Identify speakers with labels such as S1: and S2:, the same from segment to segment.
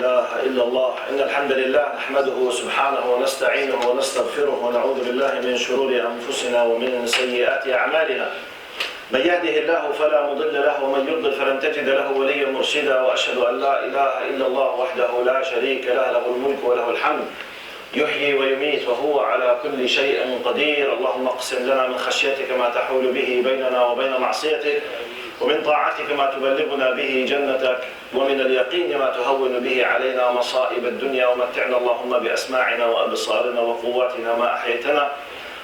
S1: إله إلا الله إن الحمد لله نحمده سبحانه ونستعينه ونستغفره ونعوذ بالله من شرور أنفسنا ومن سيئات أعمالنا من يهده الله فلا مضل له ومن يضلل فلن تجد له وليا مرشدا وأشهد أن لا إله إلا الله وحده لا شريك له له الملك وله الحمد يحيي ويميت وهو على كل شيء قدير اللهم اقسم لنا من خشيتك ما تحول به بيننا وبين معصيتك ومن طاعتك ما تبلغنا به جنتك ومن اليقين ما تهون به علينا مصائب الدنيا ومتعنا اللهم بأسماعنا وأبصارنا وقواتنا ما أحييتنا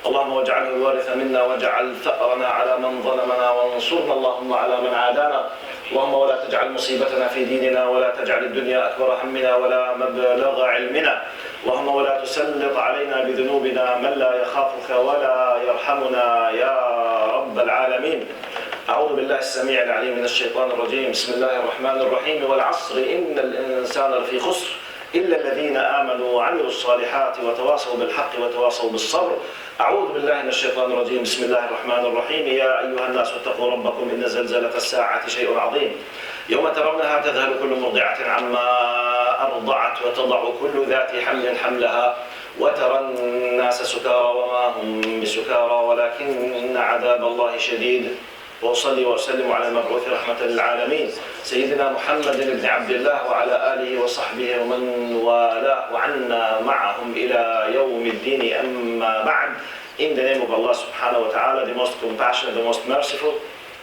S1: اللهم واجعله الوارث منا واجعل ثأرنا على من ظلمنا وانصرنا اللهم على من عادانا اللهم ولا تجعل مصيبتنا في ديننا ولا تجعل الدنيا أكبر همنا ولا مبلغ علمنا اللهم ولا تسلط علينا بذنوبنا من لا يخافك ولا يرحمنا يا رب العالمين أعوذ بالله السميع العليم من الشيطان الرجيم بسم الله الرحمن الرحيم والعصر إن الإنسان لفي خسر إلا الذين آمنوا وعملوا الصالحات وتواصوا بالحق وتواصوا بالصبر أعوذ بالله من الشيطان الرجيم بسم الله الرحمن الرحيم يا أيها الناس اتقوا ربكم إن زلزلة الساعة شيء عظيم يوم ترونها تذهل كل مرضعة عما أرضعت وتضع كل ذات حمل حملها وترى الناس سكارى وما هم بسكارى ولكن عذاب الله شديد وأصلي وأسلم على المبعوث رحمة للعالمين سيدنا محمد بن عبد الله وعلى آله وصحبه ومن والاه وعنا معهم إلى يوم الدين أما بعد. In the name of Allah subhanahu wa ta'ala, the most compassionate, the most merciful,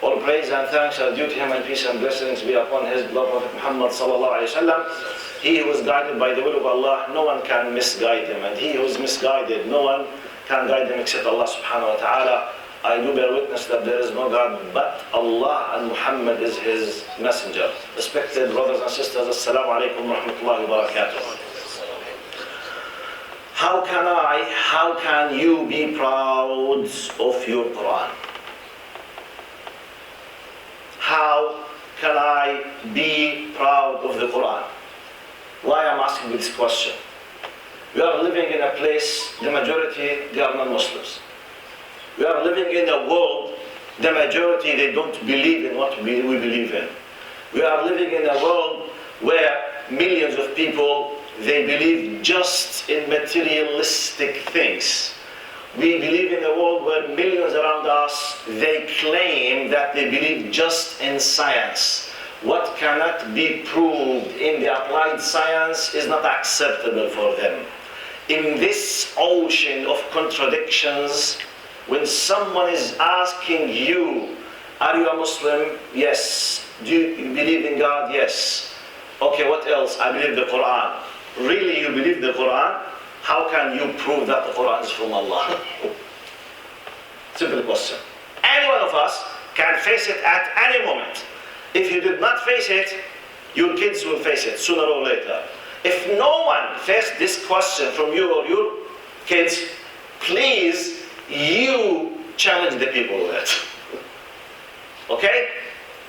S1: all praise and thanks are due to him and peace and blessings be upon his beloved Prophet Muhammad sallallahu alayhi wa sallam. He who is guided by the will of Allah, no one can misguide him, and he who is misguided, no one can guide him except Allah subhanahu wa ta'ala. I do bear witness that there is no God but Allah and Muhammad is his messenger. Respected brothers and sisters, assalamu alaikum wa rahmatullahi wa barakatuh. How can you be proud of your Quran? How can I be proud of the Quran? Why I'm asking this question? We are living in a place, the majority, they are non-Muslims. We are living in a world, the majority, they don't believe in what we believe in. We are living in a world where millions of people, they believe just in materialistic things. We believe in a world where millions around us, they claim that they believe just in science. What cannot be proved in the applied science is not acceptable for them. In this ocean of contradictions, when someone is asking you, are you a Muslim? Yes. Do you believe in God? Yes. Okay, what else? I believe the Quran. Really, you believe the Quran? How can you prove that the Quran is from Allah? Simple question. Any one of us can face it at any moment. If you did not face it, your kids will face it sooner or later. If no one faced this question from you or your kids, please, you challenge the people with it. Okay?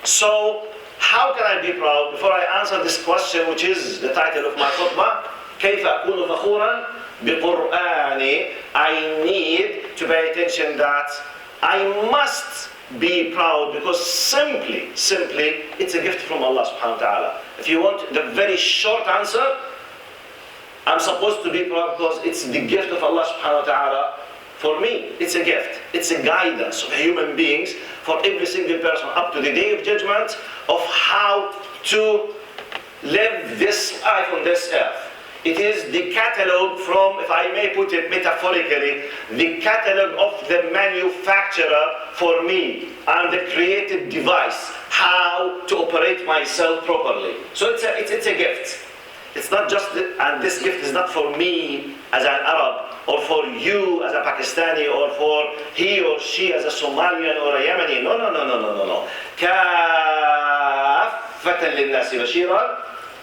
S1: So, how can I be proud? Before I answer this question, which is the title of my khutbah, كيف أكون فخورا بقرآني, I need to pay attention that I must be proud because simply, it's a gift from Allah subhanahu wa ta'ala. If you want the very short answer, I'm supposed to be proud because it's the gift of Allah subhanahu wa ta'ala. For me, it's a gift. It's a guidance of human beings for every single person up to the day of judgment of how to live this life on this earth. It is the catalog from, if I may put it metaphorically, the catalog of the manufacturer for me and the creative device, how to operate myself properly. So it's a gift. It's not just, and this gift is not for me as an Arab, or for you as a Pakistani, or for he or she as a Somalian or a Yemeni. No. كافة للناس بشيرا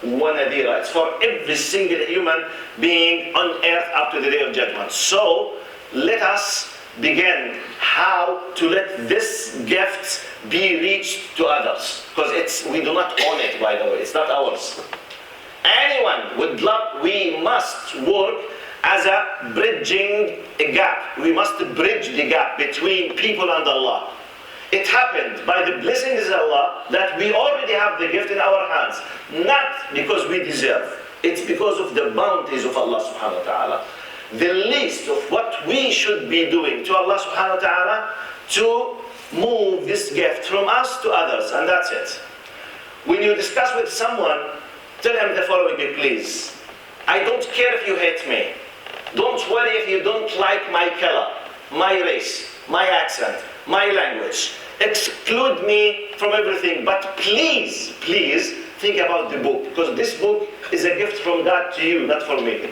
S1: ونذيرا. It's for every single human being on earth up to the day of judgment. So let us begin how to let this gift be reached to others. Because we do not own it, by the way. It's not ours. Anyone would love, we must work as a bridging a gap. We must bridge the gap between people and Allah. It happened by the blessings of Allah that we already have the gift in our hands. Not because we deserve, It's because of the bounties of Allah subhanahu wa ta'ala. The least of what we should be doing to Allah subhanahu wa ta'ala to move this gift from us to others, and that's it. When you discuss with someone, tell him the following, please. I don't care if you hate me. Don't worry if you don't like my color, my race, my accent, my language. Exclude me from everything, but please, please think about the book, because this book is a gift from God to you, not for me.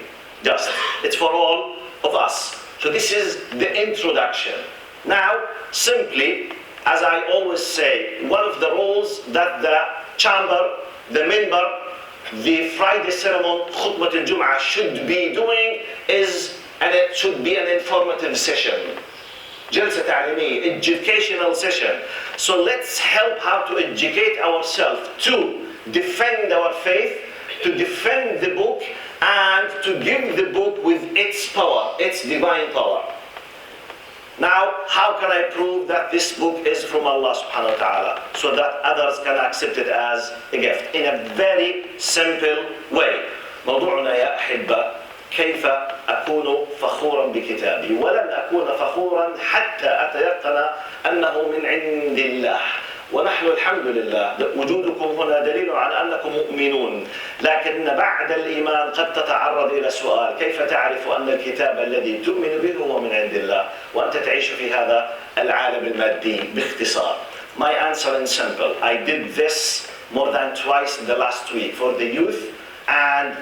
S1: It's for all of us. So this is the introduction. Now, simply, as I always say, one of the roles that the chamber, the minbar, the Friday ceremony, khutbah al-Jum'ah, should be doing is, and it should be an informative session. Jalsa ta'limiyya, educational session. So let's help how to educate ourselves to defend our faith, to defend the book, and to give the book with its power, its divine power. Now, how can I prove that this book is from Allah subhanahu wa ta'ala so that others can accept it as a gift? In a very simple way. موضوعنا يا أحبة كيف أكون فخورا بكتابي ولن أكون فخورا حتى أتيقن أنه من عند الله. ونحن الحمد لله وجودكم هنا دليل على أنكم مؤمنون، لكن بعد الإيمان قد تتعرض إلى سؤال: كيف تعرف أن الكتاب الذي تؤمن به هو من عند الله وأنت تعيش في هذا العالم المادي؟ باختصار. My answer is simple. I did this more than twice in the last week for the youth and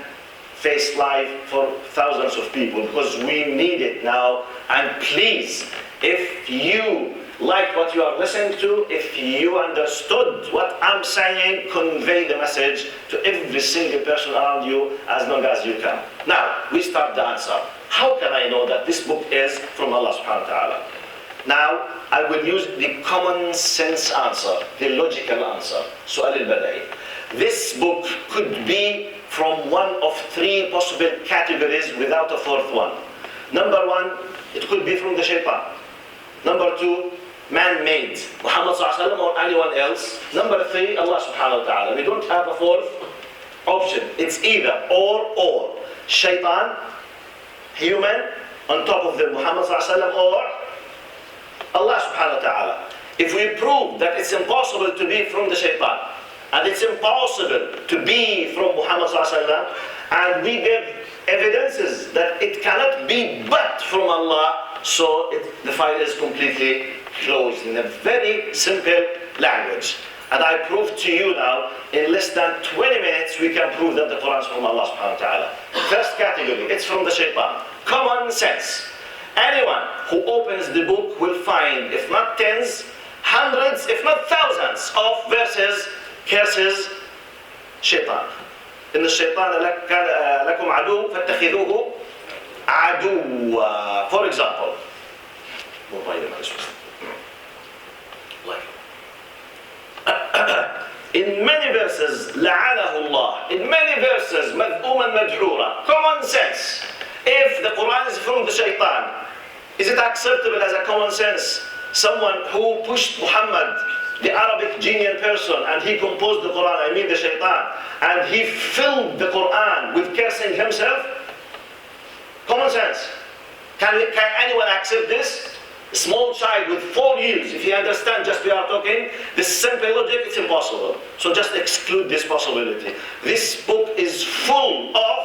S1: face live for thousands of people, because we need it now. And please, if you like what you are listening to, if you understood what I'm saying, convey the message to every single person around you as long as you can. Now, we start the answer. How can I know that this book is from Allah subhanahu wa ta'ala? Now, I will use the common sense answer, the logical answer. سؤال البدائي. This book could be from one of three possible categories without a fourth one. Number one, it could be from the shaitan. Number two, man-made, Muhammad sallallahu alaihi wasallam or anyone else. Number three, Allah subhanahu wa ta'ala. We don't have a fourth option. It's either or. Shaitan, human, on top of the Muhammad sallallahu alaihi wasallam, or Allah subhanahu wa ta'ala. If we prove that it's impossible to be from the shaitan, and it's impossible to be from Muhammad sallallahu alaihi wasallam, and we give evidences that it cannot be but from Allah, so the file is completely closed in a very simple language. And I prove to you now, in less than 20 minutes, we can prove that the Quran is from Allah subhanahu wa ta'ala. First category, it's from the shaitan. Common sense. Anyone who opens the book will find, if not tens, hundreds, if not thousands of verses, curses, shaitan. إن الشيطان لكم عدو فاتخذوه عدوا. For example, in many verses لعنه الله, in many verses مذءوما مدحورا. Common sense. If the Quran is from the shaitan, is it acceptable as a common sense? Someone who pushed Muhammad, the Arabic genius person, and he composed the Quran, I mean the shaitan, and he filled the Quran with cursing himself? Common sense. Can anyone accept this? A small child with 4 years, if he understands just we are talking, this simple logic, it's impossible. So just exclude this possibility. This book is full of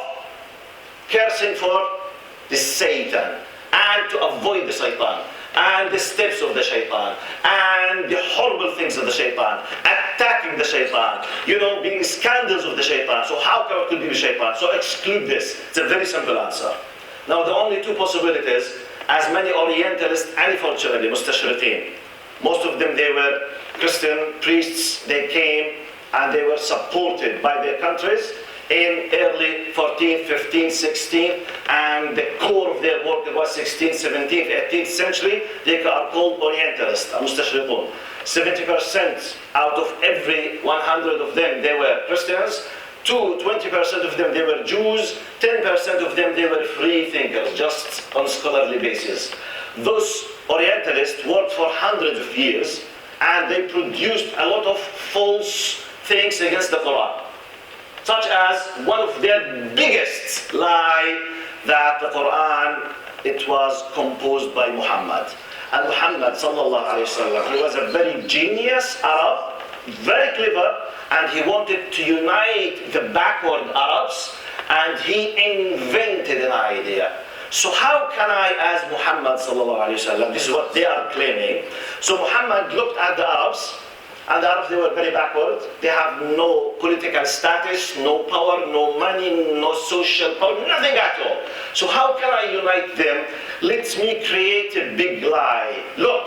S1: cursing for the Satan, and to avoid the Satan, and the steps of the shaitan, and the horrible things of the shaitan, attacking the shaitan, being scandals of the shaitan. So how come it could be the shaitan? So exclude this. It's a very simple answer. Now the only two possibilities, as many Orientalists, unfortunately, mustashriqeen, most of them, they were Christian priests, they came and they were supported by their countries in early 14th, 15th, 16th, and the core of their work was 16th, 17th, 18th century. They are called Orientalists, mustashriqun. 70% out of every 100 of them, they were Christians. 20% of them, they were Jews. 10% of them, they were free thinkers, just on scholarly basis. Those Orientalists worked for hundreds of years, and they produced a lot of false things against the Quran. such as one of their biggest lie that the Quran, it was composed by Muhammad. And Muhammad sallallahu alayhi wasallam, he was a very genius Arab, very clever, and he wanted to unite the backward Arabs, and he invented an idea. So how can I, as Muhammad sallallahu alayhi wasallam, this is what they are claiming. So Muhammad looked at the Arabs, and the Arabs, they were very backward. They have no political status, no power, no money, no social power, nothing at all. So how can I unite them? Let me create a big lie. Look,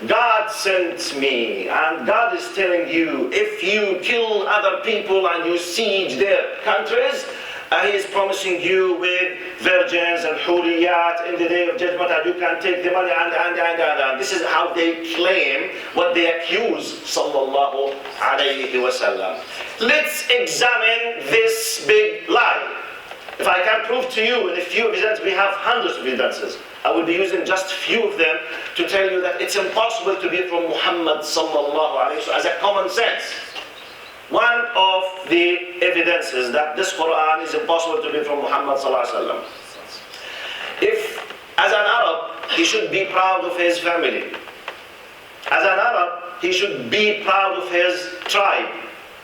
S1: God sent me, and God is telling you, if you kill other people and you siege their countries, He is promising you with virgins and huriyat in the day of judgment, and you can take the money and. This is how they claim, what they accuse sallallahu alayhi wasallam. Let's examine this big lie. If I can prove to you in a few evidences, we have hundreds of evidences. I will be using just few of them to tell you that it's impossible to be from Muhammad sallallahu alayhi wasallam as a common sense. One of the evidences that this Quran is impossible to be from Muhammad sallallahu alaihi wasallam. If, as an Arab, he should be proud of his family. As an Arab, he should be proud of his tribe,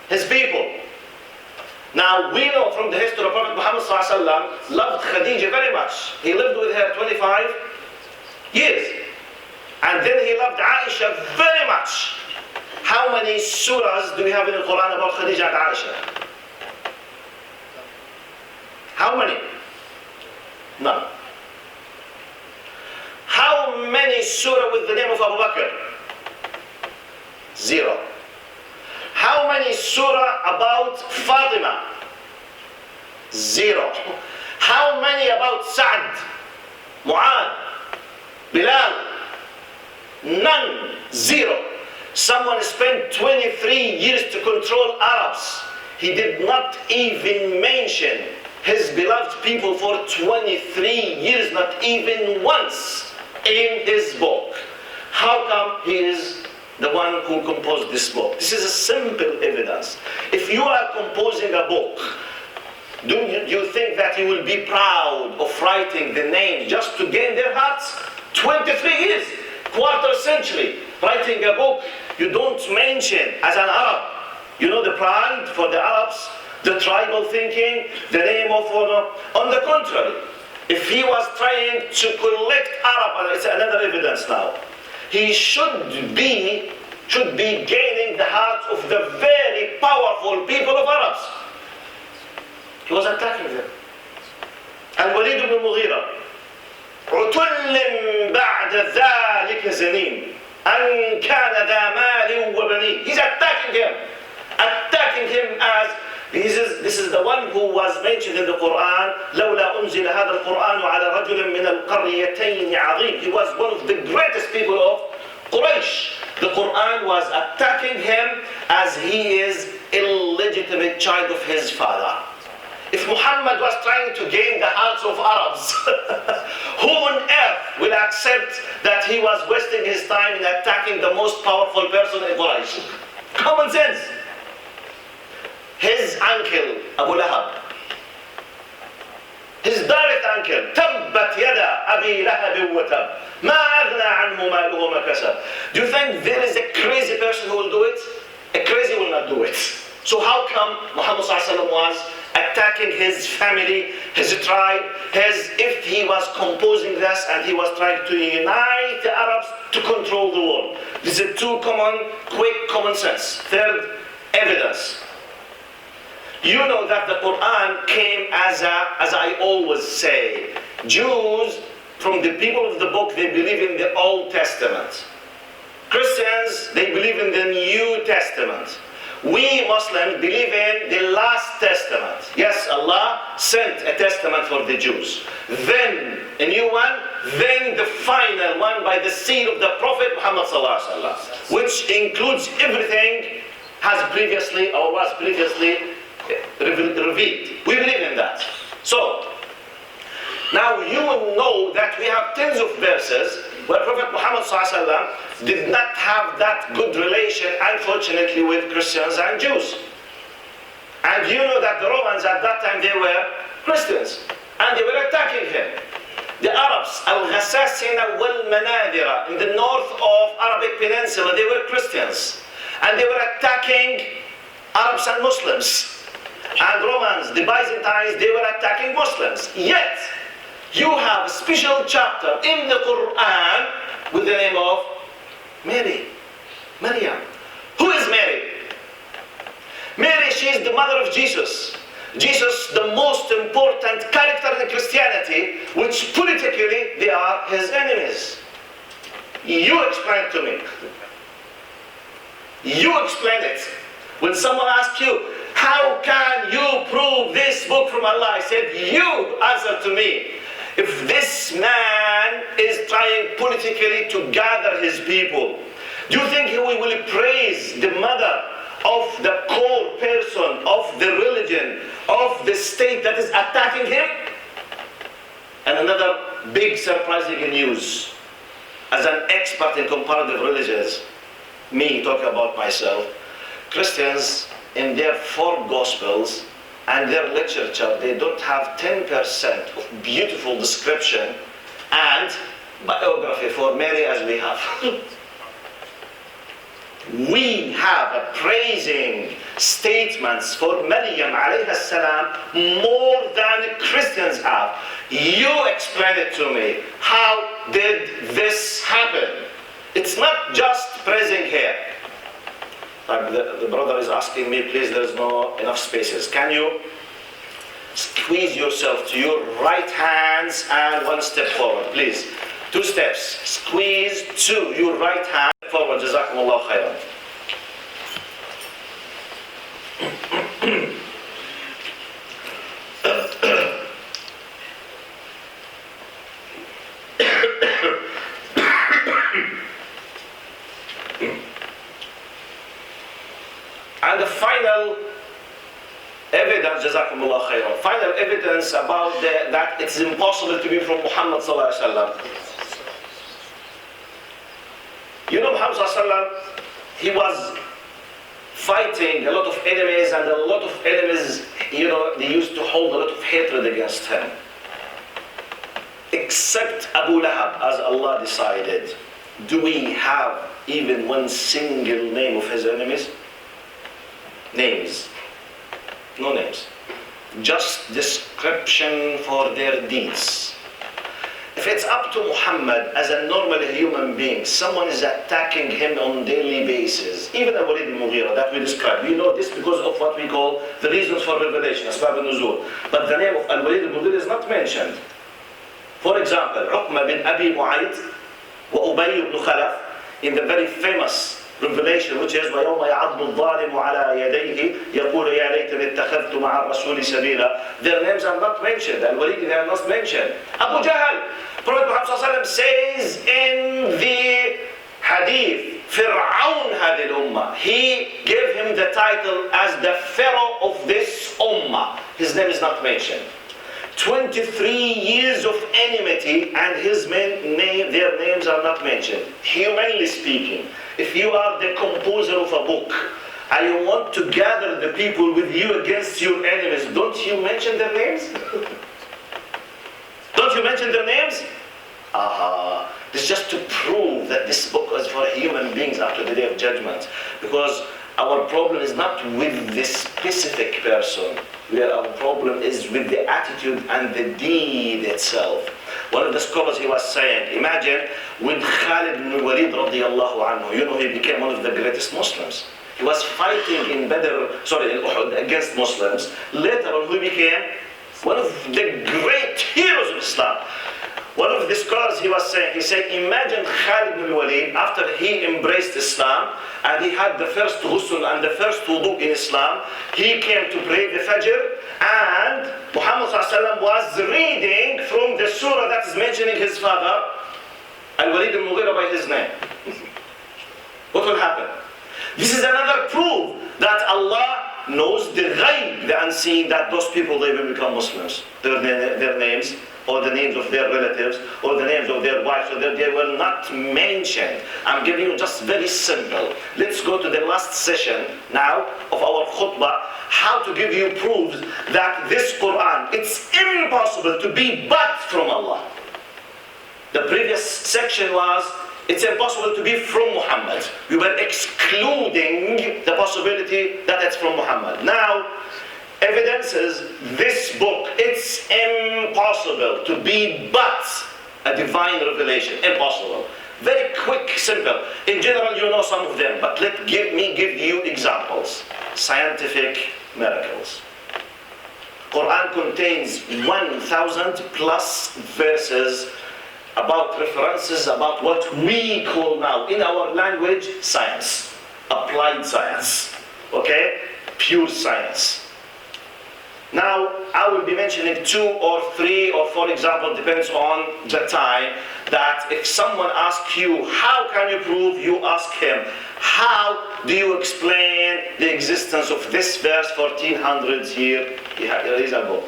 S1: his people. Now, we know from the history of Prophet Muhammad sallallahu alaihi wasallam loved Khadija very much. He lived with her 25 years. And then he loved Aisha very much. How many surahs do we have in the Quran about Khadija and Aisha? How many? None. How many surah with the name of Abu Bakr? 0. How many surah about Fatima? 0. How many about Sa'd, Mu'ad, Bilal? None. 0. Someone spent 23 years to control Arabs. He did not even mention his beloved people for 23 years, not even once in his book. How come he is the one who composed this book? This is a simple evidence. If you are composing a book, do you think that you will be proud of writing the names just to gain their hearts? 23 years, quarter century, writing a book. You don't mention, as an Arab, you know the pride for the Arabs, the tribal thinking, the name of honor. On the contrary, if he was trying to collect Arab, it's another evidence now. He should be gaining the hearts of the very powerful people of Arabs. He was attacking them. Al-Walid ibn Mughira, عُتُلٍ بَعْدَ ذَلِكَ زَنِينَ أَنْ كَانَ ذَا مَالٍ وَبَنِينَ. He's attacking him as this is the one who was mentioned in the Quran. لولا أنزل هذا القرآن على رجل من القريتين عظيم. He was one of the greatest people of Quraysh. The Quran was attacking him as he is illegitimate child of his father. If Muhammad was trying to gain the hearts of Arabs, who on earth will accept that he was wasting his time in attacking the most powerful person in Quraysh? Common sense. His uncle, Abu Lahab, his direct uncle, تبت يدا أبي لهب وتب ما أغنى عنه ماله وما كسب. Do you think there is a crazy person who will do it? A crazy will not do it. So how come Muhammad ﷺ was attacking his family, his tribe, if he was composing this and he was trying to unite the Arabs to control the world? These are two quick common sense. Third evidence. You know that the Quran came as I always say, Jews, from the people of the book, they believe in the Old Testament. Christians, they believe in the New Testament. We Muslims believe in the Last Testament. Yes, Allah sent a testament for the Jews. Then a new one, then the final one by the seal of the Prophet Muhammad sallallahu alaihi wasallam, which includes everything was previously revealed. We believe in that. So, now you know that we have tens of verses where Prophet Muhammad ﷺ did not have that good relation, unfortunately, with Christians and Jews. And you know that the Romans at that time, they were Christians. And they were attacking him. The Arabs, Al-Ghassasina wal-Manadira, in the north of Arabic Peninsula, they were Christians. And they were attacking Arabs and Muslims. And Romans, the Byzantines, they were attacking Muslims. Yet, you have a special chapter in the Quran with the name of Mary, Maryam. Who is Mary? Mary, she is the mother of Jesus. Jesus, the most important character in Christianity, which politically they are his enemies. You explain it to me. You explain it. When someone asks you, how can you prove this book from Allah? I said, you answer to me. If this man is trying politically to gather his people, do you think he will praise the mother of the core person of the religion, of the state that is attacking him? And another big surprising news. As an expert in comparative religions, me talking about myself, Christians in their 4 Gospels and their literature, they don't have 10% of beautiful description and biography for Mary as we have. We have a praising statements for Maryam alayhi salam more than Christians have. You explain it to me. How did this happen? It's not just praising her. The brother is asking me, please, there's no enough spaces. Can you squeeze yourself to your right hands and 1 step forward, please? 2 steps. Squeeze to your right hand forward. Jazakumullah khairan. And the final evidence, Jazakumullah khairan, final evidence about that it's impossible to be from Muhammad sallallahu alaihi wasallam. You know Muhammad sallallahu alaihi wasallam, he was fighting a lot of enemies, and a lot of enemies, they used to hold a lot of hatred against him. Except Abu Lahab, as Allah decided. Do we have even one single name of his enemies? Names. No names. Just description for their deeds. If it's up to Muhammad as a normal human being, someone is attacking him on a daily basis, even Al-Walid al-Mughira that we described. We know this because of what we call the reasons for revelation, Asbab al-Nuzul. But the name of Al-Walid al-Mughira is not mentioned. For example, Uqma bin Abi Mu'ayt wa Ubay ibn Khalaf, in the very famous revelation, which is وَيَوْمَ يَعَضُّ الظَّالِمُ عَلَى يَدَيْهِ يَقُولُ يَا لَيْتَنِي اتَّخَذْتُ مَعَ الرَّسُولِ سَبِيلًا. Their names are not mentioned. Al-Walid, they are not mentioned. Abu Jahl, Prophet Muhammad says in the hadith, Fir'aun هذه الأمة. He gave him the title as the Pharaoh of this Ummah. His name is not mentioned. 23 years of enmity, and their names are not mentioned. Humanly speaking, if you are the composer of a book, and you want to gather the people with you against your enemies, don't you mention their names? Don't you mention their names? Aha. This is just to prove that this book is for human beings after the day of judgment. Because our problem is not with this specific person. Our problem is with the attitude and the deed itself. One of the scholars, he was saying, imagine when Khalid ibn Walid radiallahu anhu, he became one of the greatest Muslims. He was fighting in Uhud against Muslims. Later on, he became one of the great heroes of Islam. One of the scholars, he said, imagine Khalid ibn Walid, after he embraced Islam, and he had the first ghusl and the first wudu in Islam, he came to pray the Fajr, and Muhammad was reading from the surah that is mentioning his father, Al-Walid al-Mughira, by his name. What will happen? This is another proof that Allah knows the ghaib, the unseen, that those people, they will become Muslims. Their names, or the names of their relatives, or the names of their wives, or they were not mentioned. I'm giving you just very simple. Let's go to the last session now of our khutbah, how to give you proofs that this Quran, it's impossible to be but from Allah. The previous section was, it's impossible to be from Muhammad. We were excluding the possibility that it's from Muhammad. Now, evidences this book, it's impossible to be but a divine revelation. Impossible. Very quick, simple. In general, you know some of them, but let me give you examples. Scientific miracles. Quran contains 1,000 plus verses about references about what we call now in our language science, applied science, okay, pure science. Now I will be mentioning 2 or 3 or 4 examples, depends on the time, that if someone asks you how can you prove, you ask him how do you explain the existence of this verse 1400 years ago.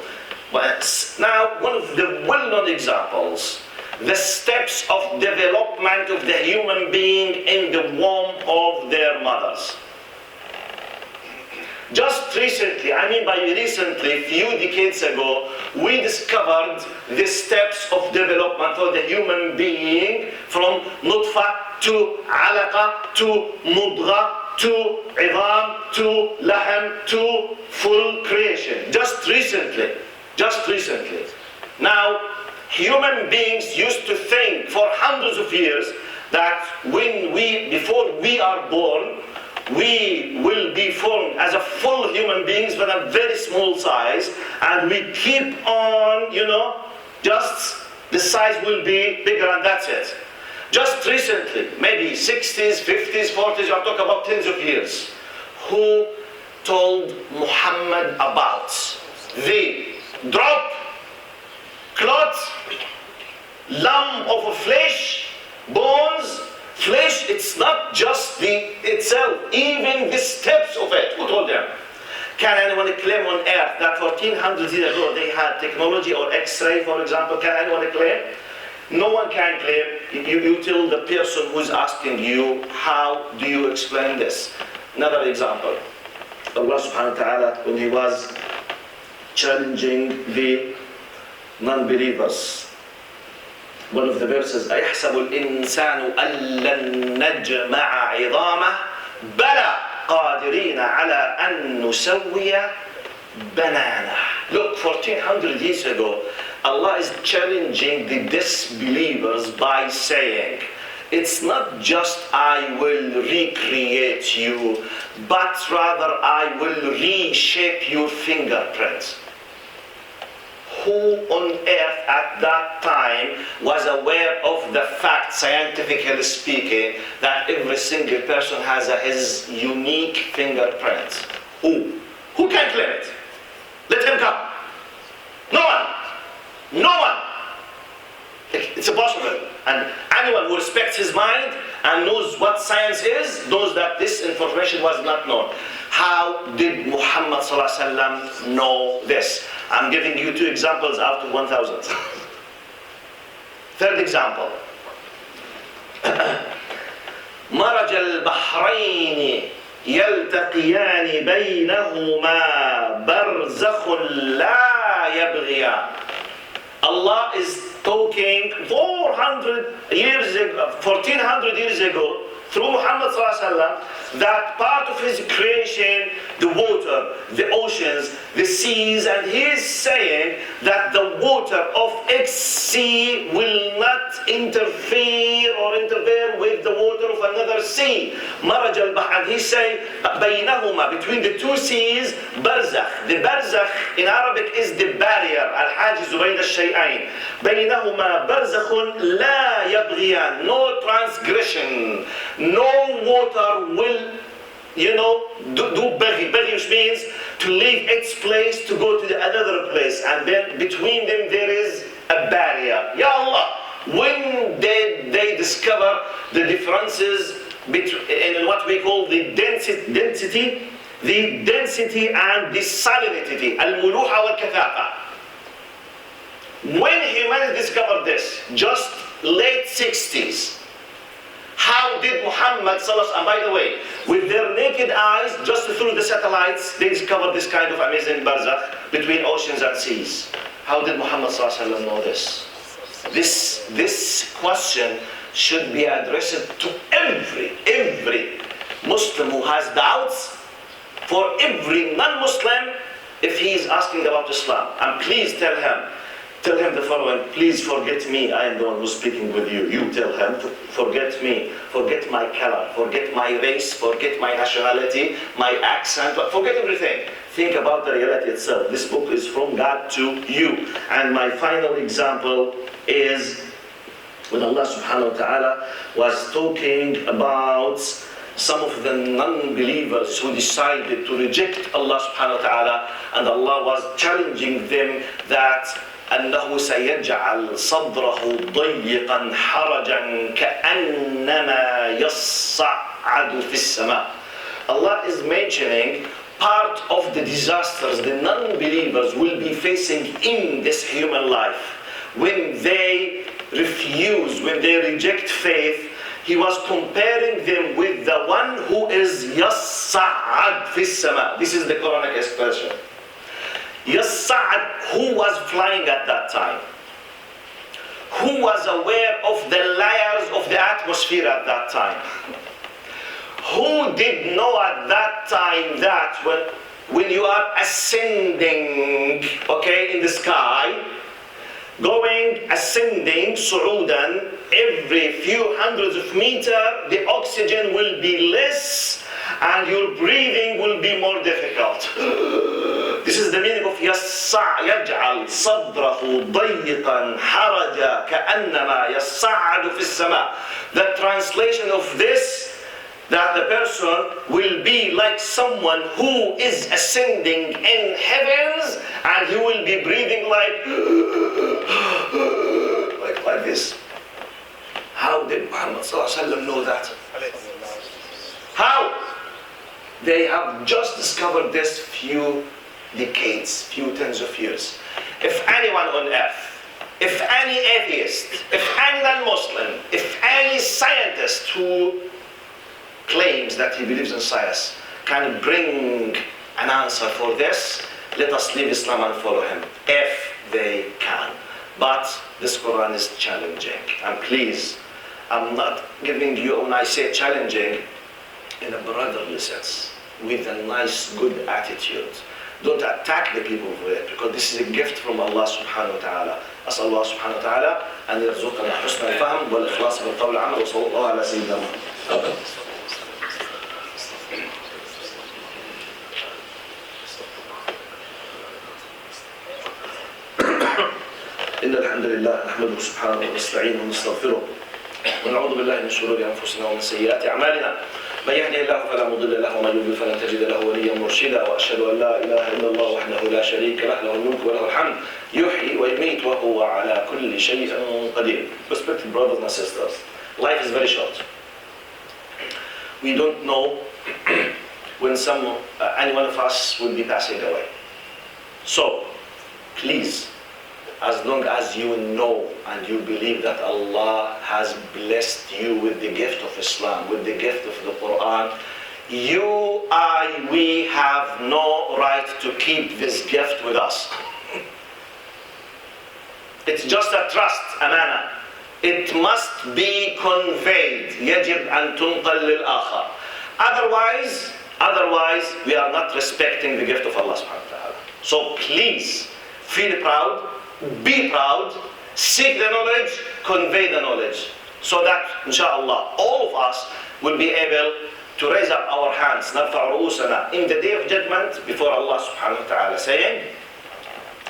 S1: But now one of the well-known examples, the steps of development of the human being in the womb of their mothers. Just recently, I mean by recently, few decades ago, we discovered the steps of development of the human being from nutfa to alaqa to mudgha to idam to lahm to full creation. Just recently. Now, human beings used to think for hundreds of years that before we are born, we will be formed as a full human beings but a very small size, and we keep on, just the size will be bigger and that's it. Just recently, maybe 60s, 50s, 40s, I'm talking about tens of years, who told Muhammad about the drop, clot, lump of flesh, bones, flesh, it's not just the itself, even the steps of it. Who told them? Can anyone claim on earth that 1400 years ago they had technology or X-ray, for example? Can anyone claim? No one can claim. You tell the person who's asking you, how do you explain this? Another example. Allah subhanahu wa ta'ala, when he was challenging the non-believers, one of the verses, أَيَحْسَبُ الْإِنسَانُ أَلَّن نَجْمَعَ عِظَامَهُ بَلَى قَادِرِينَ عَلَىٰ أَن نُسَوِّيَ بَنَانَهُ. Look, 1400 years ago, Allah is challenging the disbelievers by saying, it's not just I will recreate you, but rather I will reshape your fingerprints. Who on earth at that time was aware of the fact, scientifically speaking, that every single person has his unique fingerprint? Who? Who can claim it? Let him come. No one. No one. It's impossible. And anyone who respects his mind and knows what science is, knows that this information was not known. How did Muhammad ﷺ know this? I'm giving you 2 examples out of 1,000. Third example. مرج البحرين يلتقيان بينهما برزخ لا يبغيان. Allah is talking 400 years ago, 1400 years ago, through Muhammad ﷺ, that part of his creation, the water, the oceans, the seas, and he is saying that the water of X sea will not interfere with the water of another sea. Maraj al-Bahr, he's saying, بينهما, between the 2 seas, barzakh. The barzakh in Arabic is the barrier, al-hajiz بين الشيئين. بينهما برزخ لا يبغيان. No transgression. No water will, do baghi. Baghi, which means to leave its place to go to the another place. And then between them there is a barrier. Ya Allah, when did they discover the differences in what we call the density the density and the salinity, الملوحة والكثافة. When humanity discovered this, just late 60s, how did Muhammad sallallahu, and by the way, with their naked eyes, just through the satellites, they discovered this kind of amazing barzakh between oceans and seas. How did Muhammad sallallahu know this? This question should be addressed to every Muslim who has doubts, for every non-Muslim, if he is asking about Islam. And please tell him the following: please forget me, I am the one who's speaking with you. You tell him to forget me, forget my color, forget my race, forget my nationality, my accent, forget everything. Think about the reality itself. This book is from God to you. And my final example is when Allah subhanahu wa ta'ala was talking about some of the non-believers who decided to reject Allah subhanahu wa ta'ala, and Allah was challenging them that أنه سيجعل صدره ضيقا حرجا كأنما يصعد في السماء. Allah is mentioning part of the disasters the non-believers will be facing in this human life. When they refuse, when they reject faith, He was comparing them with the one who is يصعد في السماء. This is the Quranic expression. يصعد, who was flying at that time? Who was aware of the layers of the atmosphere at that time? Who did know at that time that when you are ascending, okay, in the sky, ascending, صعودا, every few hundreds of meters, the oxygen will be less and your breathing will be more difficult. This is the meaning of يجعل صدره ضيقا حرجا كأنما يصعد في السماء. The translation of this, that the person will be like someone who is ascending in heavens and he will be breathing like this. How did Muhammad know that? How? They have just discovered this few decades, few tens of years. If anyone on earth, if any atheist, if any non-Muslim, if any scientist who claims that he believes in science can bring an answer for this, let us leave Islam and follow him, if they can. But this Quran is challenging. And please, I'm not giving you, when I say challenging, in a brotherly sense, with a nice, good attitude. Don't attack the people for it, because this is a gift from Allah subhanahu wa ta'ala. أسأل الله سبحانه وتعالى أن يرزقنا حسن الفهم والإخلاص في القول والعمل وصلى الله على سيدنا محمد. إن الحمد لله نحمده سبحانه ونستعينه ونستغفره ونعوذ بالله من شرور أنفسنا ومن سيئات أعمالنا. من يهده الله فلا مضل له ومن يضلل فلن تجد له وليا مرشدا، واشهد ان لا اله الا الله وحده لا شريك له، له الملك وله الحمد يحيي ويميت وهو على كل شيء قدير. Respected brothers and sisters, life is very short. We don't know when any one of us will be passing away. So please, as long as you know and you believe that Allah has blessed you with the gift of Islam, with the gift of the Quran, we have no right to keep this gift with us. It's just a trust, amana. It must be conveyed. يجب أن تنقل للآخر. Otherwise, we are not respecting the gift of Allah subhanahu wa ta'ala. So please, feel proud, be proud, seek the knowledge, convey the knowledge, so that, inshallah, all of us will be able to raise up our hands, نرفع رؤوسنا, in the day of judgment before Allah subhanahu wa ta'ala, saying,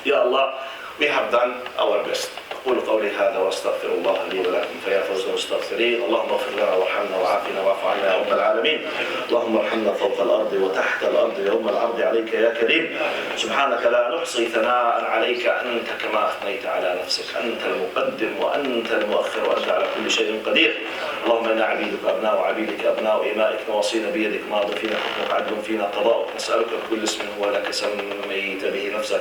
S1: Ya Allah, we have done our best. أقول قولي هذا وأستغفر الله لي ولكم فيا فوز المستغفرين. اللهم اغفر لنا وارحمنا وعافنا واعف عنا يا رب العالمين. اللهم ارحمنا فوق الأرض وتحت الأرض يوم العرض عليك يا كريم. سبحانك لا نحصي ثناء عليك أنت كما أثنيت على نفسك. أنت المقدم وأنت المؤخر وأنت على كل شيء قدير. اللهم إنا عبيدك أبناء عبيدك أبناء إمائك نواصينا بيدك ماض فينا حكمك عدل فينا قضاؤك. نسألك بكل اسم هو لك سميت به نفسك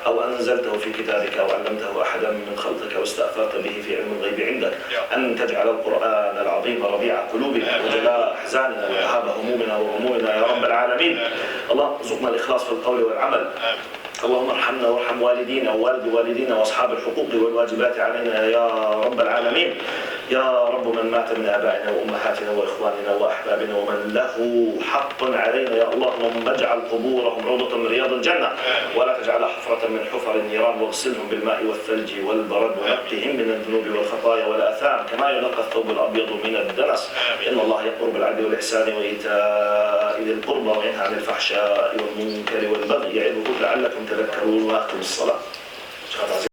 S1: أو أنزلته في كتابك أو علمته أحدا من خلقك أو استأثرت به في علم الغيب عندك أن تجعل القرآن العظيم ربيع قلوبنا وجلاء أحزاننا وذهاب همومنا وغمومنا يا رب العالمين. اللهم ارزقنا الإخلاص في القول والعمل. اللهم ارحمنا وارحم والدينا ووالد والدينا واصحاب الحقوق والواجبات علينا يا رب العالمين. يا رب من مات من ابائنا وامهاتنا واخواننا واحبابنا ومن له حق علينا يا الله، اللهم اجعل قبورهم روضة من رياض الجنة ولا تجعلها حفرة من حفر النيران، واغسلهم بالماء والثلج والبرد ونقهم من الذنوب والخطايا والاثام كما ينقى الثوب الابيض من الدنس. ان الله يأمر بالعدل والاحسان وايتاء ذي القربى وينهى عن الفحشاء والمنكر والبغي يعظكم لعلكم تذكرون. واقم الصلاة.